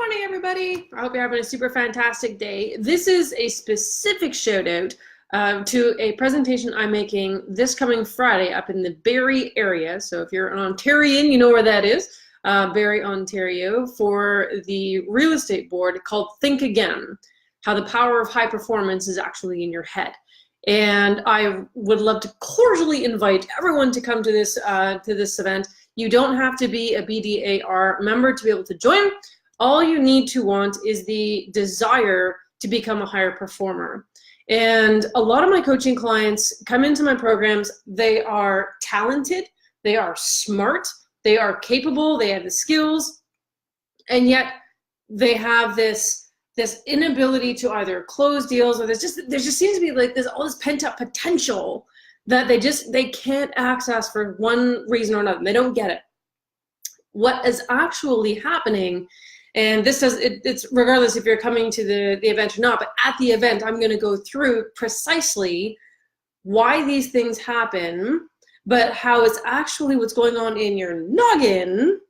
morning, everybody. I hope you're having a super fantastic day. This is a specific shout out to a presentation I'm making this coming Friday up in the Barrie area. So if you're an Ontarian, you know where that is, Barrie, Ontario, for the real estate board called Think Again, how the power of high performance is actually in your head. And I would love to cordially invite everyone to come to this event. You don't have to be a BDAR member to be able to join. All you need to want is the desire to become a higher performer. And a lot of my coaching clients come into my programs. They are talented, they are smart, they are capable, they have the skills, and yet they have this inability to either close deals, or there just seems to be like all this pent up potential that they can't access for one reason or another. They don't get it. What is actually happening, and it's regardless if you're coming to the event or not, but at the event I'm going to go through precisely why these things happen, but how it's actually what's going on in your noggin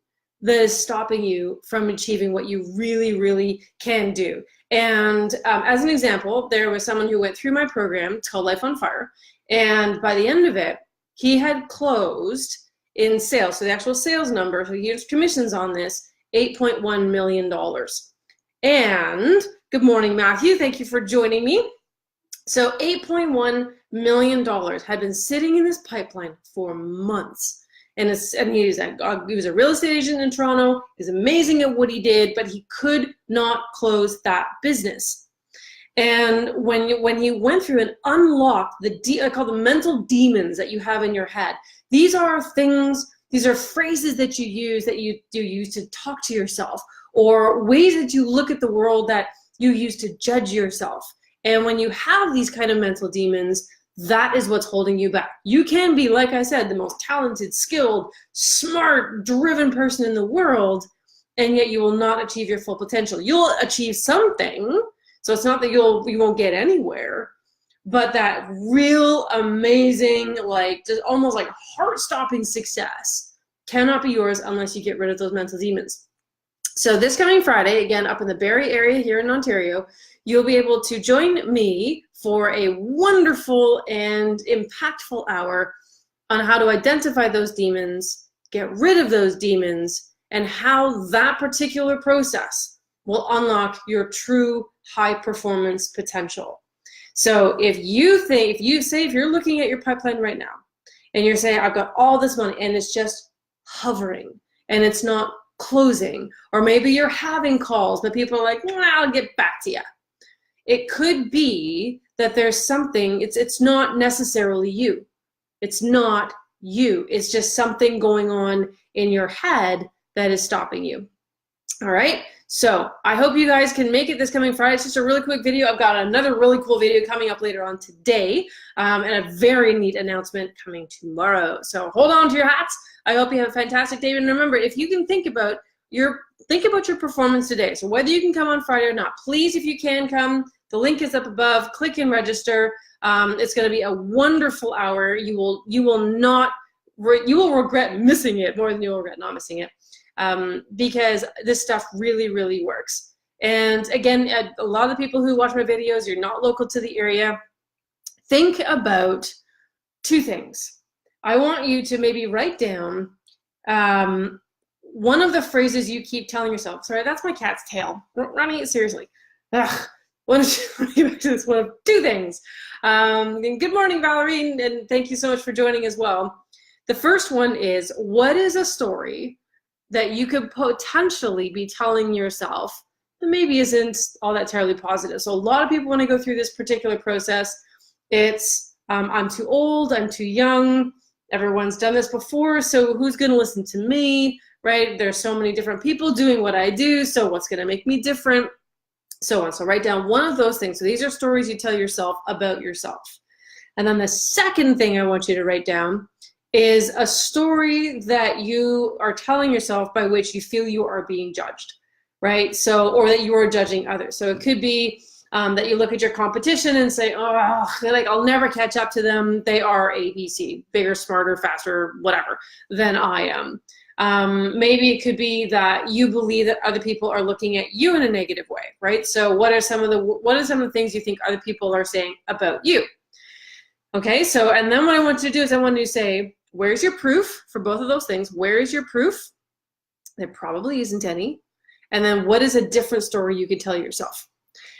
that is stopping you from achieving what you really, really can do. And as an example, there was someone who went through my program. It's called Life on Fire. And by the end of it, he had closed in sales. So the actual sales number, so he gets commissions on this, $8.1 million. And good morning, Matthew. Thank you for joining me. So $8.1 million had been sitting in this pipeline for months. And he was a real estate agent in Toronto. He's amazing at what he did, but he could not close that business. And when he went through and unlocked I call the mental demons that you have in your head. These are phrases that you use to talk to yourself, or ways that you look at the world that you use to judge yourself. And when you have these kind of mental demons, that is what's holding you back. You can be, like I said, the most talented, skilled, smart, driven person in the world, and yet you will not achieve your full potential. You'll achieve something, so it's not that you won't get anywhere, but that real amazing, like just almost like heart-stopping success cannot be yours unless you get rid of those mental demons. So this coming Friday, again, up in the Barrie area here in Ontario, you'll be able to join me for a wonderful and impactful hour on how to identify those demons, get rid of those demons, and how that particular process will unlock your true high performance potential. So if you're looking at your pipeline right now and you're saying, I've got all this money and it's just hovering and it's not closing, or maybe you're having calls, but people are like, I'll get back to you. It could be that there's something, it's not necessarily you. It's not you. It's just something going on in your head that is stopping you. All right. So I hope you guys can make it this coming Friday. It's just a really quick video. I've got another really cool video coming up later on today, and a very neat announcement coming tomorrow. So hold on to your hats. I hope you have a fantastic day. And remember, if you can think about your performance today. So whether you can come on Friday or not, please, if you can come, the link is up above. Click and register. It's going to be a wonderful hour. You will regret missing it more than you will regret not missing it, because this stuff really, really works. And again, a lot of the people who watch my videos, you're not local to the area. Think about two things. I want you to maybe write down one of the phrases you keep telling yourself. Sorry, that's my cat's tail. Running it seriously. Ugh. One of two things. Good morning, Valerie, and thank you so much for joining as well. The first one is, what is a story that you could potentially be telling yourself that maybe isn't all that terribly positive? So a lot of people, when I go through this particular process, it's I'm too old, I'm too young, everyone's done this before, so who's going to listen to me, right? There's so many different people doing what I do, so what's going to make me different? So on. So write down one of those things. So these are stories you tell yourself about yourself. And then the second thing I want you to write down is a story that you are telling yourself by which you feel you are being judged, right? So, or that you are judging others. So it could be that you look at your competition and say, oh, like I'll never catch up to them. They are ABC, bigger, smarter, faster, whatever than I am. Maybe it could be that you believe that other people are looking at you in a negative way, right? So what are some of the things you think other people are saying about you? Okay, so, and then what I want you to do is I want you to say, where's your proof for both of those things? Where is your proof? There probably isn't any. And then what is a different story you could tell yourself?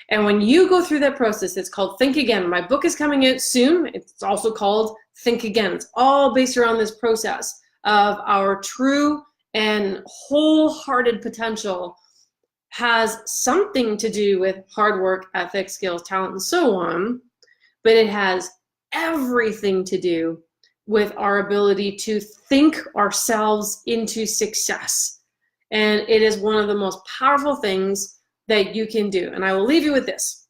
And when you go through that process, it's called Think Again. My book is coming out soon. It's also called Think Again. It's all based around this process of our true and wholehearted potential has something to do with hard work, ethics, skills, talent, and so on, but it has everything to do with our ability to think ourselves into success. And it is one of the most powerful things that you can do. And I will leave you with this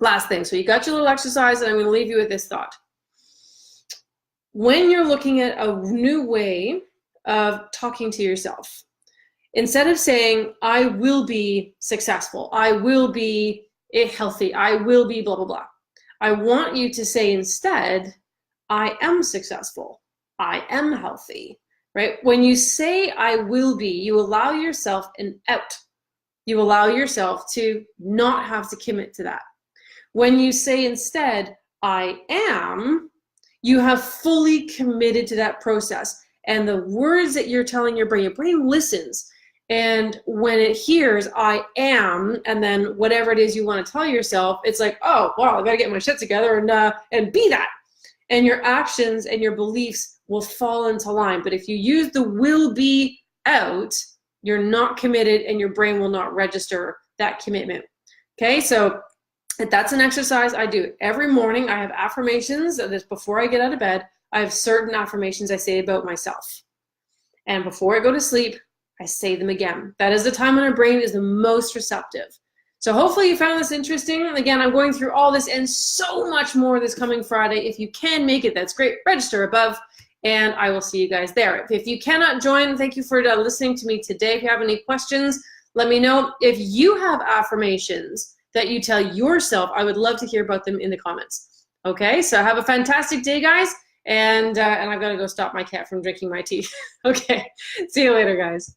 last thing. So you got your little exercise, and I'm going to leave you with this thought. When you're looking at a new way of talking to yourself, instead of saying, I will be successful, I will be healthy, I will be blah, blah, blah, I want you to say instead, I am successful, I am healthy, right? When you say I will be, you allow yourself an out. You allow yourself to not have to commit to that. When you say instead, I am, you have fully committed to that process. And the words that you're telling your brain listens. And when it hears I am, and then whatever it is you want to tell yourself, it's like, oh, wow, I got to get my shit together and be that. And your actions and your beliefs will fall into line. But if you use the will be out, you're not committed, and your brain will not register that commitment. Okay, so that's an exercise I do every morning. I have affirmations. This before I get out of bed. I have certain affirmations I say about myself. And before I go to sleep, I say them again. That is the time when our brain is the most receptive. So hopefully you found this interesting. Again, I'm going through all this and so much more this coming Friday. If you can make it, that's great. Register above. And I will see you guys there. If you cannot join, thank you for listening to me today. If you have any questions, let me know. If you have affirmations that you tell yourself, I would love to hear about them in the comments. Okay, so have a fantastic day, guys. And I've got to go stop my cat from drinking my tea. Okay, see you later, guys.